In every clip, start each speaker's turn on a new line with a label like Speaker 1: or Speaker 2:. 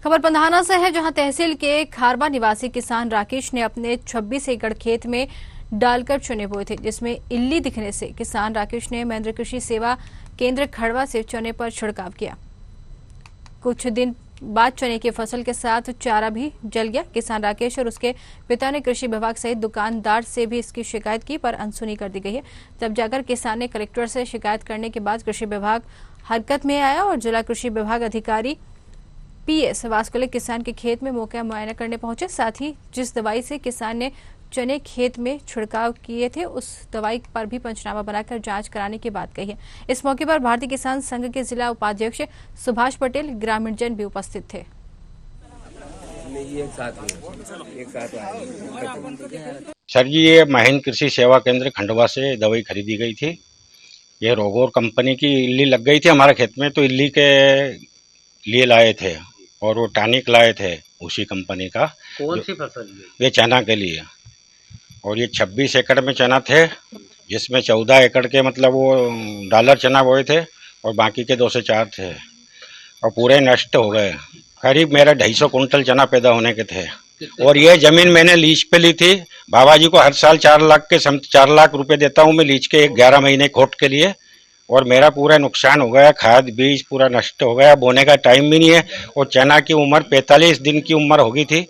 Speaker 1: खबर पंधाना से है, जहां तहसील के खारबा निवासी किसान राकेश ने अपने 26 एकड़ खेत में डालकर चने बोए थे, जिसमें इल्ली दिखने से किसान राकेश ने महेंद्र कृषि सेवा केंद्र खड़वा से चने पर छिड़काव किया। कुछ दिन बाद चने की फसल के साथ चारा भी जल गया। किसान राकेश और उसके पिता ने कृषि विभाग सहित दुकानदार से भी इसकी शिकायत की, पर अनसुनी कर दी गई है। तब जाकर किसान ने कलेक्टर से शिकायत करने के बाद कृषि विभाग हरकत में आया और जिला कृषि विभाग अधिकारी PS वास्कुले किसान के खेत में मौका मुआयना करने पहुंचे। साथ ही जिस दवाई से किसान ने चने खेत में छिड़काव किए थे, उस दवाई पर भी पंचनामा बनाकर जांच कराने की बात कही है। इस मौके पर भारतीय किसान संघ के जिला उपाध्यक्ष सुभाष पटेल, ग्रामीण जन भी उपस्थित थे।
Speaker 2: सर जी, ये महेंद्र कृषि सेवा केंद्र खंडवा से दवाई खरीदी गई थी। ये रोगोर कंपनी की इल्ली लग गई थी हमारे खेत में, तो इल्ली के लिए लाए थे और वो टॉनिक लाए थे उसी कंपनी का।
Speaker 3: कौन सी फसल?
Speaker 2: ये चना के लिए। और ये 26 एकड़ में चना थे, जिसमें 14 एकड़ के मतलब वो डॉलर चना बोए थे और बाकी के 2 से 4 थे, और पूरे नष्ट हो गए। करीब मेरा 250 कुंटल चना पैदा होने के थे। और ये जमीन मैंने लीज पे ली थी। बाबा जी को हर साल 4 लाख रुपए देता हूँ मैं लीज के, 11 महीने खोट के लिए। और मेरा पूरा नुकसान हो गया, खाद बीज पूरा नष्ट हो गया, बोने का टाइम भी नहीं है। और चना की उम्र 45 दिन की उम्र हो गई थी।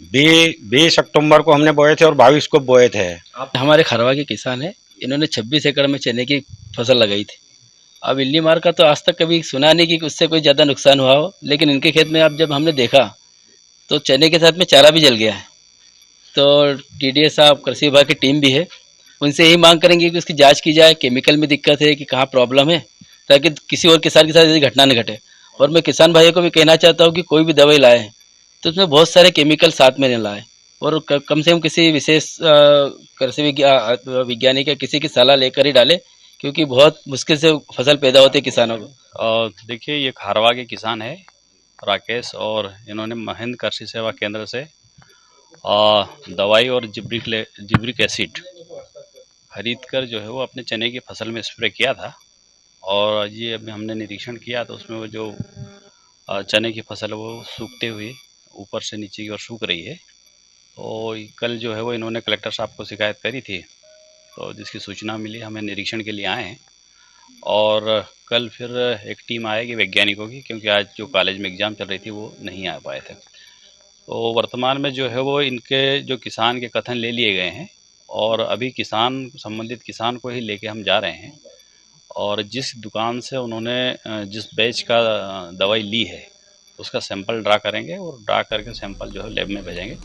Speaker 2: 20 अक्टूबर को हमने बोए थे और 22 को बोए थे।
Speaker 3: हमारे खरवा के किसान है, इन्होंने 26 एकड़ में चने की फसल लगाई थी। अब इल्ली मार का तो आज तक कभी सुना नहीं कि उससे कोई ज़्यादा नुकसान हुआ हो, लेकिन इनके खेत में अब जब हमने देखा तो चने के साथ में चारा भी जल गया है। तो TDS साहब, कृषि विभाग की टीम भी है, उनसे यही मांग करेंगे कि उसकी जांच की जाए, केमिकल में दिक्कत है कि कहाँ प्रॉब्लम है, ताकि किसी और किसान के साथ ऐसी घटना न घटे। और मैं किसान भाइयों को भी कहना चाहता हूँ कि कोई भी दवाई लाए तो उसमें बहुत सारे केमिकल साथ में न लाए, और कम से कम किसी विशेष कृषि वैज्ञानिक या किसी की सलाह लेकर ही डाले, क्योंकि बहुत मुश्किल से फसल पैदा होती है किसानों को।
Speaker 4: देखिए, ये खारवा के किसान है राकेश, और इन्होंने महेंद्र कृषि सेवा केंद्र से दवाई और जिब्रिक एसिड खरीद कर जो है वो अपने चने की फसल में स्प्रे किया था। और ये अभी हमने निरीक्षण किया तो उसमें वो जो चने की फसल वो सूखते हुए ऊपर से नीचे की ओर सूख रही है। तो कल जो है वो इन्होंने कलेक्टर साहब को शिकायत करी थी, तो जिसकी सूचना मिली, हमें निरीक्षण के लिए आए हैं। और कल फिर एक टीम आएगी वैज्ञानिकों की, क्योंकि आज जो कॉलेज में एग्ज़ाम चल रही थी वो नहीं आ पाए थे। तो वर्तमान में जो है वो इनके जो किसान के कथन ले लिए गए हैं, और अभी संबंधित किसान को ही लेके हम जा रहे हैं। और जिस दुकान से उन्होंने जिस बैच का दवाई ली है उसका सैंपल ड्रा करेंगे, और ड्रा करके सैंपल जो है लैब में भेजेंगे।